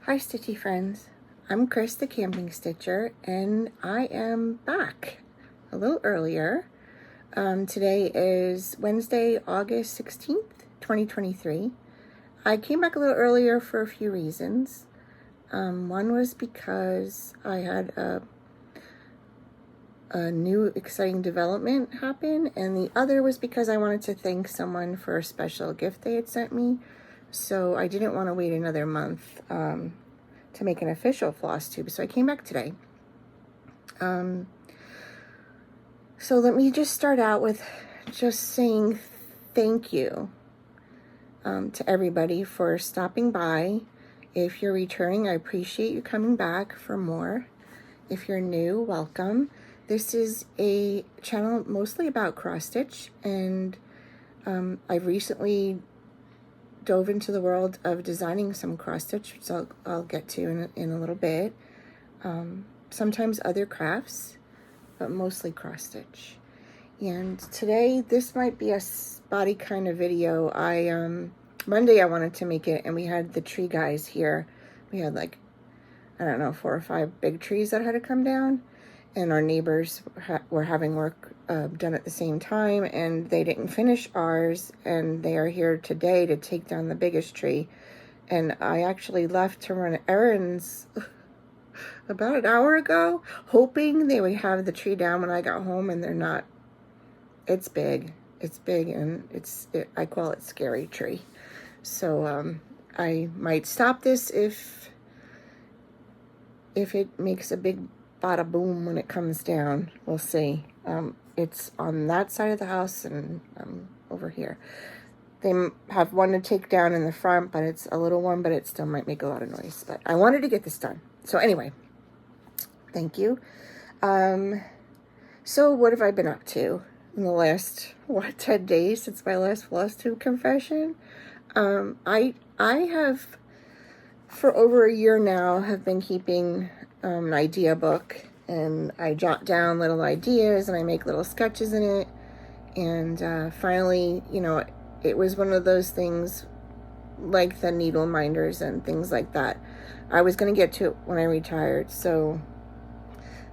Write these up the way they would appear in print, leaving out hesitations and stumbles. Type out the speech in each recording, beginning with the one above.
Hi Stitchy friends, I'm Chris the Camping Stitcher and I am back a little earlier. Today is Wednesday, August 16th, 2023. I came back a little earlier for a few reasons. One was because I had a new exciting development happen, and the other was because I wanted to thank someone for a special gift they had sent me. So I didn't want to wait another month to make an official Flosstube, so I came back today. So let me just start out with just saying thank you to everybody for stopping by. If you're returning, I appreciate you coming back for more. If you're new, welcome. This is a channel mostly about cross stitch, and I've recently dove into the world of designing some cross stitch, which I'll get to in a little bit. Sometimes other crafts, but mostly cross stitch. And today, this might be a spotty kind of video. Monday I wanted to make it, and we had the tree guys here. We had like, I don't know, 4 or 5 big trees that had to come down, and our neighbors were having work done at the same time, and they didn't finish ours, and they are here today to take down the biggest tree. And I actually left to run errands about an hour ago, hoping they would have the tree down when I got home, and they're not. It's big, and I call it scary tree. So I might stop this if it makes a big bada boom when it comes down. We'll see. It's on that side of the house, and over here. They have one to take down in the front, but it's a little one, but it still might make a lot of noise. But I wanted to get this done. So anyway, thank you. So what have I been up to in the last, 10 days since my last Flosstube confession? I have, for over a year now, have been keeping an idea book, and I jot down little ideas and I make little sketches in it. And finally, it was one of those things like the needle minders and things like that. I was going to get to it when I retired. So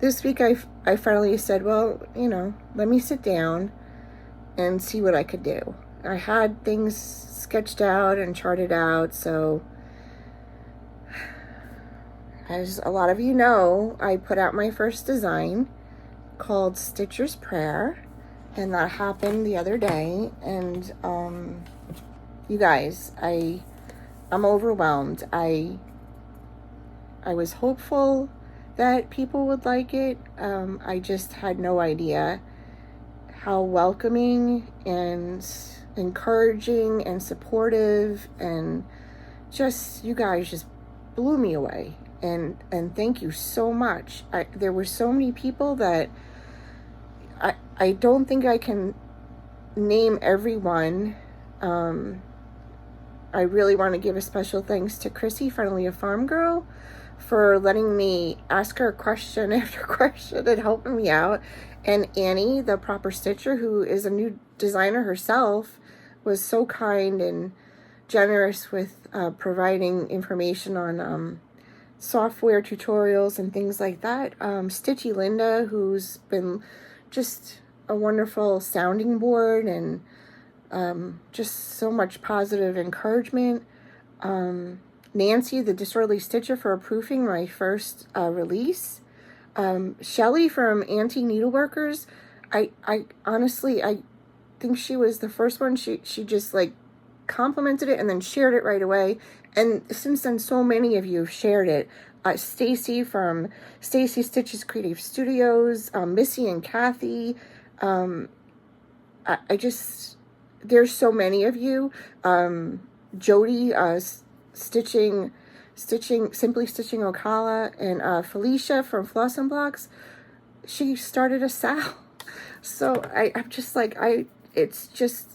this week I finally said, well, let me sit down and see what I could do. I had things sketched out and charted out, so as a lot of you know, I put out my first design called Stitcher's Prayer, and that happened the other day. And you guys, I'm overwhelmed. I was hopeful that people would like it. I just had no idea how welcoming and encouraging and supportive, and just, you guys just blew me away. And thank you so much. There were so many people that I don't think I can name everyone. I really want to give a special thanks to Chrissy, finally a farm girl, for letting me ask her question after question and helping me out. And Annie, the proper stitcher, who is a new designer herself, was so kind and generous with providing information on software tutorials and things like that. Stitchy Linda, who's been just a wonderful sounding board and just so much positive encouragement. Nancy, the Disorderly Stitcher, for proofing my first release. Shelly from Antique Needleworkers, I honestly, I think she was the first one. She just like complimented it and then shared it right away. And since then, so many of you have shared it. Stacy from Stacy Stitches Creative Studios, Missy and Kathy. I just, there's so many of you. Jody, Simply Stitching Ocala, and Felicia from Floss and Blocks. She started a SAL. So I'm just like, it's just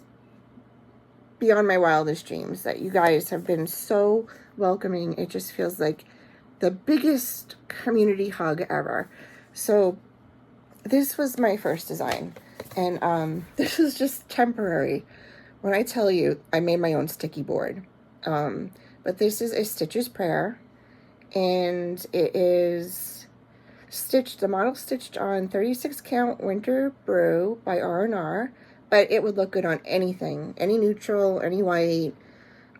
beyond my wildest dreams that you guys have been so welcoming. It just feels like the biggest community hug ever. So this was my first design, and this is just temporary. When I tell you, I made my own sticky board. But this is a Stitcher's Prayer, and it is stitched, the model stitched on 36 count winter brew by R&R, but it would look good on anything, any neutral, any white.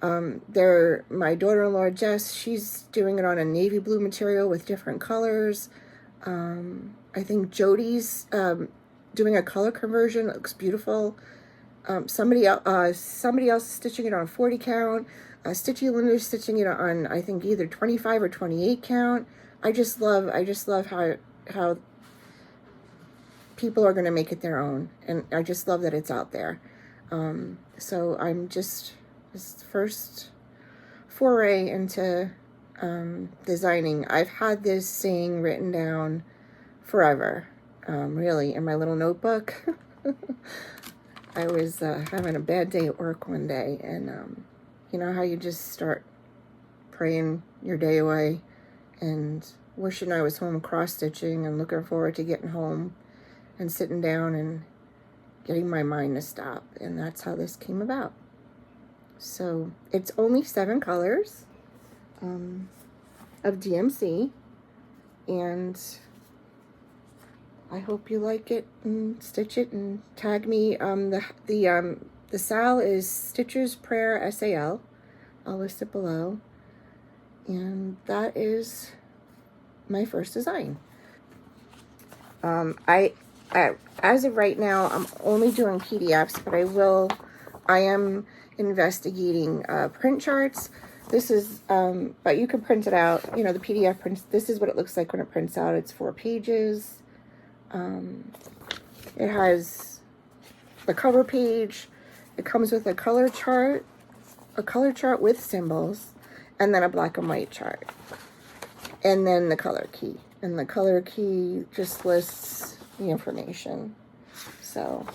My daughter-in-law Jess, she's doing it on a navy blue material with different colors. I think Jody's doing a color conversion. It looks beautiful. Somebody else is stitching it on 40 count. Stitchy Linda's stitching it on, I think, either 25 or 28 count. I just love how people are going to make it their own, and I just love that it's out there. So I'm just this first foray into designing. I've had this saying written down forever, really, in my little notebook. I was having a bad day at work one day, and you know how you just start praying your day away and wishing I was home cross-stitching and looking forward to getting home and sitting down and getting my mind to stop, and that's how this came about. So it's only 7 colors of DMC, and I hope you like it and stitch it and tag me. The SAL is Stitcher's Prayer SAL. I'll list it below. And that is my first design. As of right now, I'm only doing PDFs, but I am investigating print charts. This is, but you can print it out. You know, the PDF prints, this is what it looks like when it prints out. It's 4 pages. It has the cover page. It comes with a color chart with symbols, and then a black and white chart, and then the color key. And the color key just lists the information. So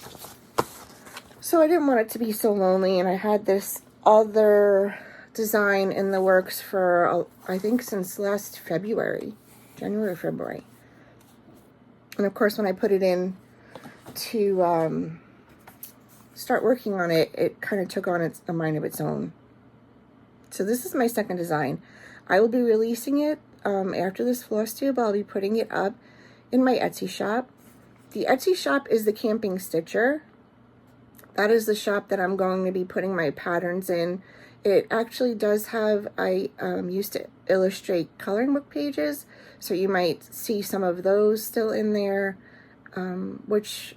I didn't want it to be so lonely, and I had this other design in the works for, I think, since last February, January or February. And of course, when I put it in to start working on it, it kind of took on a mind of its own. So this is my second design. I will be releasing it after this Flosstube. I'll be putting it up in my Etsy shop. The Etsy shop is the Camping Stitcher. That is the shop that I'm going to be putting my patterns in. It actually does have, I used to illustrate coloring book pages, so you might see some of those still in there, which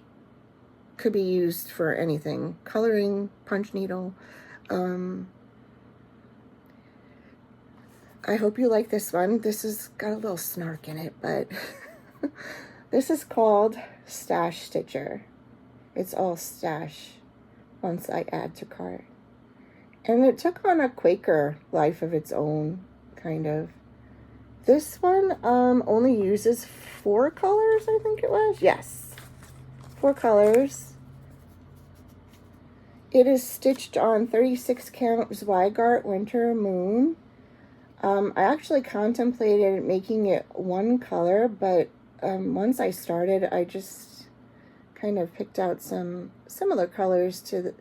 could be used for anything. Coloring, punch needle. I hope you like this one. This has got a little snark in it, but this is called Stash Stitcher. It's all stash once I add to cart. And it took on a Quaker life of its own, kind of. This one only uses 4 colors, I think it was. Yes, 4 colors. It is stitched on 36 count Zweigart Winter Moon. I actually contemplated making it 1 color, but once I started, I just kind of picked out some similar colors to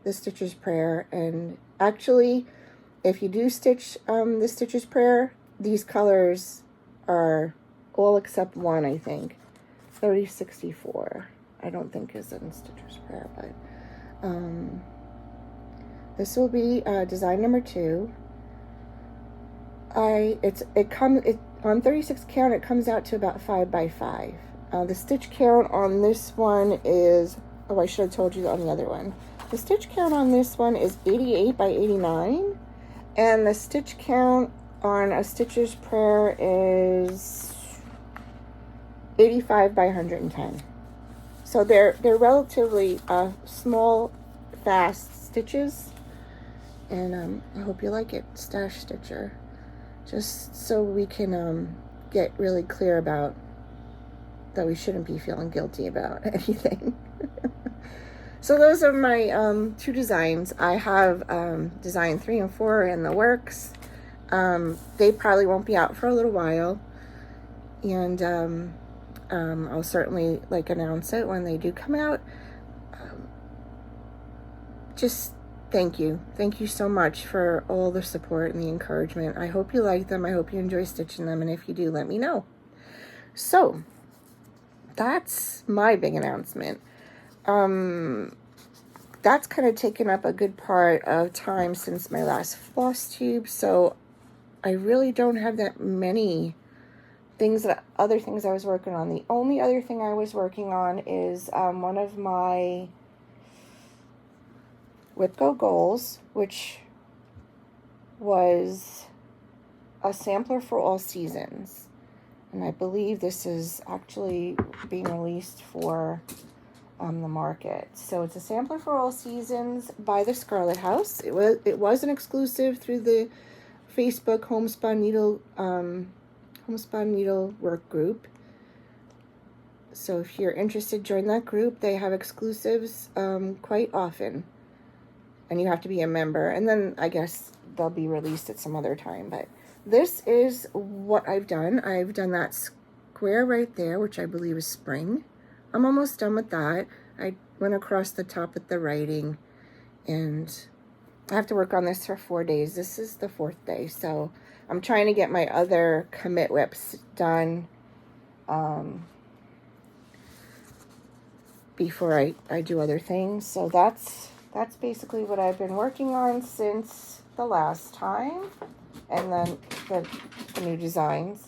the Stitcher's Prayer. And actually, if you do stitch the Stitcher's Prayer, these colors are all except one, I think. 3064. I don't think is in Stitcher's Prayer, but this will be design number 2. On 36 count, it comes out to about 5 by 5. The stitch count on this one is, oh, I should have told you on the other one. The stitch count on this one is 88 by 89, and the stitch count on a Stitcher's Prayer is 85 by 110. So they're relatively small, fast stitches, and I hope you like it. Stash Stitcher. Just so we can get really clear about that we shouldn't be feeling guilty about anything. So those are my 2 designs. I have design 3 and 4 in the works. They probably won't be out for a little while, and I'll certainly announce it when they do come out. Just thank you. Thank you so much for all the support and the encouragement. I hope you like them. I hope you enjoy stitching them. And if you do, let me know. So that's my big announcement. That's kind of taken up a good part of time since my last Flosstube. So I really don't have that many other things I was working on. The only other thing I was working on is one of my WhipGo goals, which was a sampler for all seasons. And I believe this is actually being released for the market. So it's a sampler for all seasons by the Scarlet House. It was an exclusive through the Facebook Homespun Needle Work group. So if you're interested, join that group. They have exclusives quite often, and you have to be a member. And then I guess they'll be released at some other time. But this is what I've done. I've done that square right there, which I believe is spring. I'm almost done with that. I went across the top with the writing, and I have to work on this for 4 days. This is the 4th day, so I'm trying to get my other commit whips done before I do other things. So that's basically what I've been working on since the last time, and then the new designs.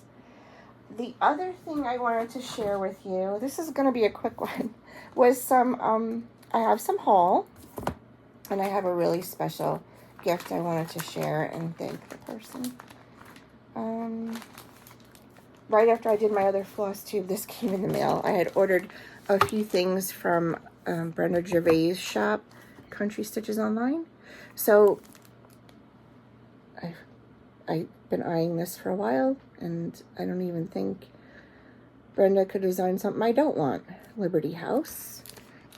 The other thing I wanted to share with you, this is going to be a quick one, was some, I have some haul, and I have a really special gift I wanted to share and thank the person. Right after I did my other Flosstube, this came in the mail. I had ordered a few things from Brenda Gervais' shop, Country Stitches Online. So I've been eyeing this for a while, and I don't even think Brenda could design something I don't want. Liberty House.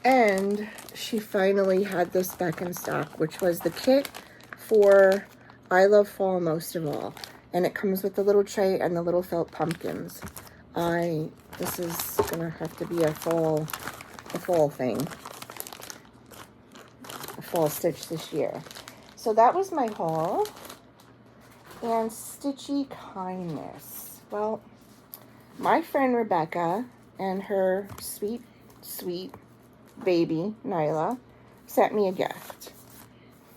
And she finally had this back in stock, which was the kit for I Love Fall most of all. And it comes with the little tray and the little felt pumpkins. This is gonna have to be a fall thing. A fall stitch this year. So that was my haul. And Stitchy Kindness. Well, my friend Rebecca and her sweet, sweet baby, Nyla, sent me a gift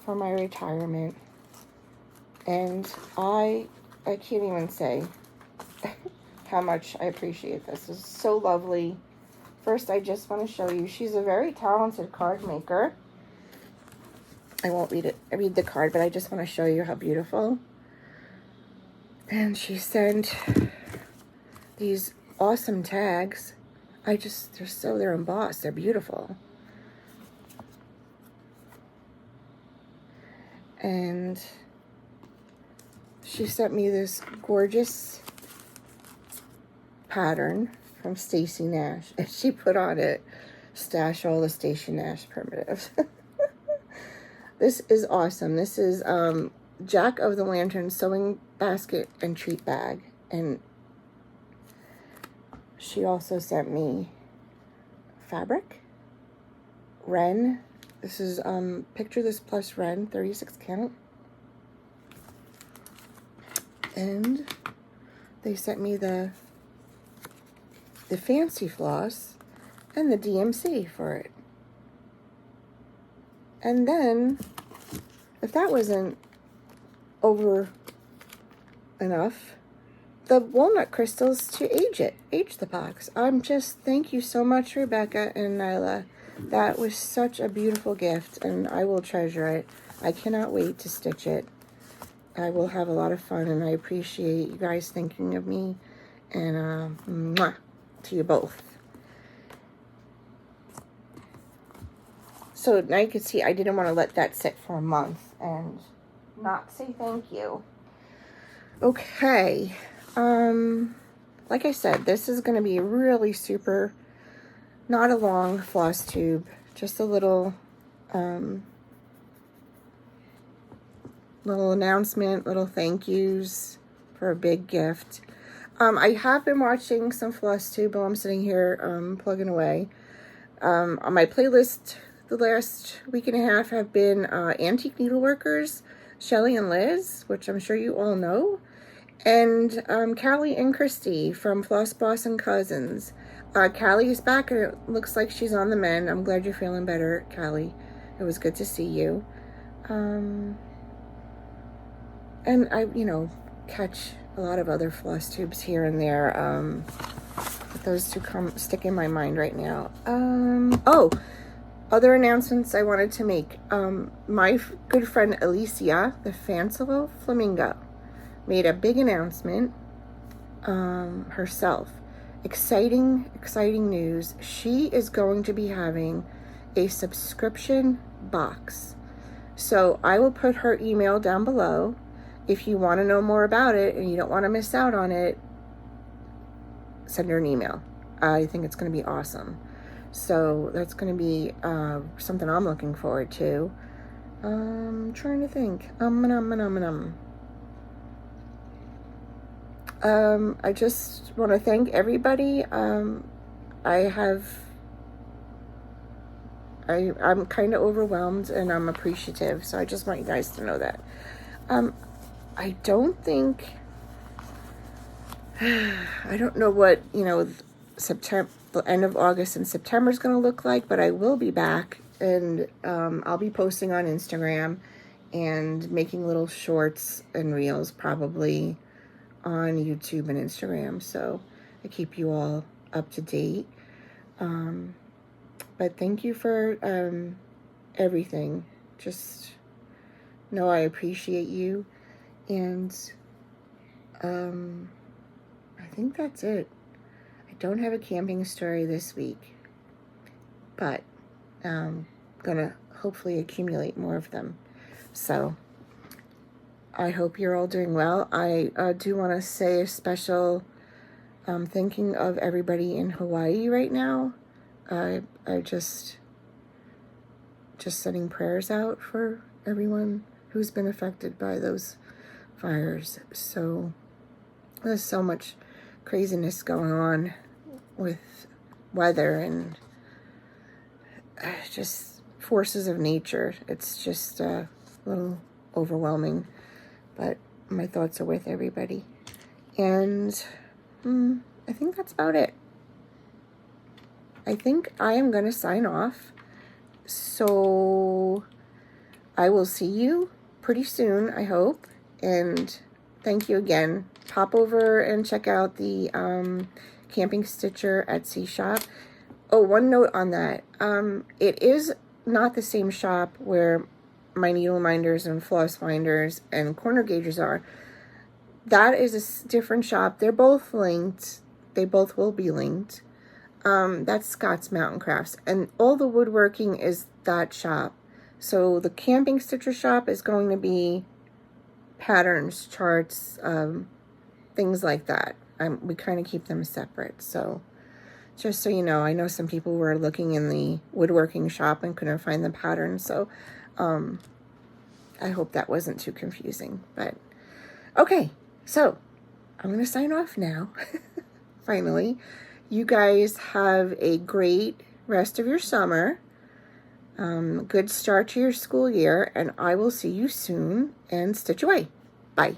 for my retirement. And I can't even say how much I appreciate this. This is so lovely. First, I just want to show you, she's a very talented card maker. I won't read the card, but I just want to show you how beautiful. And she sent these awesome tags. They're embossed. They're beautiful. And she sent me this gorgeous pattern from Stacy Nash. And she put on it, stash all the Stacy Nash primitives. This is awesome. This is Jack of the Lantern sewing basket and treat bag. And she also sent me fabric, Ren. This is Picture This Plus Ren, 36 count. And they sent me the fancy floss and the DMC for it. And then, if that wasn't over enough, the walnut crystals to age the box. Thank you so much, Rebecca and Nyla. That was such a beautiful gift, and I will treasure it. I cannot wait to stitch it. I will have a lot of fun, and I appreciate you guys thinking of me, and mwah, to you both. So now you can see I didn't want to let that sit for a month and not say thank you. Okay. Like I said, this is going to be really super, not a long Flosstube, just a little announcement, little thank yous for a big gift. I have been watching some Flosstube while I'm sitting here plugging away. On my playlist the last week and a half have been antique needleworkers, Shelly and Liz, which I'm sure you all know, and Callie and Christy from Floss Boss and Cousins. Callie is back, and it looks like she's on the mend. I'm glad you're feeling better, Callie. It was good to see you. And I, catch a lot of other floss tubes here and there. But those two stick in my mind right now. Other announcements I wanted to make. My good friend Alicia, the Fanciful Flamingo, made a big announcement herself. Exciting news. She is going to be having a subscription box. So I will put her email down below. If you want to know more about it and you don't want to miss out on it, send her an email. I think it's going to be awesome. So that's going to be something I'm looking forward to. Trying to think. I just want to thank everybody. I'm kind of overwhelmed and I'm appreciative. So I just want you guys to know that. I don't think, I don't know what, September, the end of August and September is going to look like, but I will be back, and I'll be posting on Instagram and making little shorts and reels probably on YouTube and Instagram, so I keep you all up to date. But thank you for everything. Just know I appreciate you. And I think that's it. I don't have a camping story this week, but I'm gonna hopefully accumulate more of them. So I hope you're all doing well. I do want to say a special thinking of everybody in Hawaii right now. I just sending prayers out for everyone who's been affected by those fires. So there's so much craziness going on with weather and just forces of nature. It's just a little overwhelming, but my thoughts are with everybody. And I think that's about it. I think I am going to sign off. So I will see you pretty soon, I hope. And thank you again. Pop over and check out the Camping Stitcher Etsy shop. Oh, one note on that. It is not the same shop where my needle minders and floss finders and corner gauges are. That is a different shop. They're both linked. They both will be linked. That's Scott's Mountain Crafts. And all the woodworking is that shop. So the Camping Stitcher shop is going to be patterns, charts, things like that. We kind of keep them separate. So just so you know, I know some people were looking in the woodworking shop and couldn't find the pattern. So I hope that wasn't too confusing. But okay, so I'm going to sign off now. Finally. You guys have a great rest of your summer. Good start to your school year, and I will see you soon, and stitch away. Bye.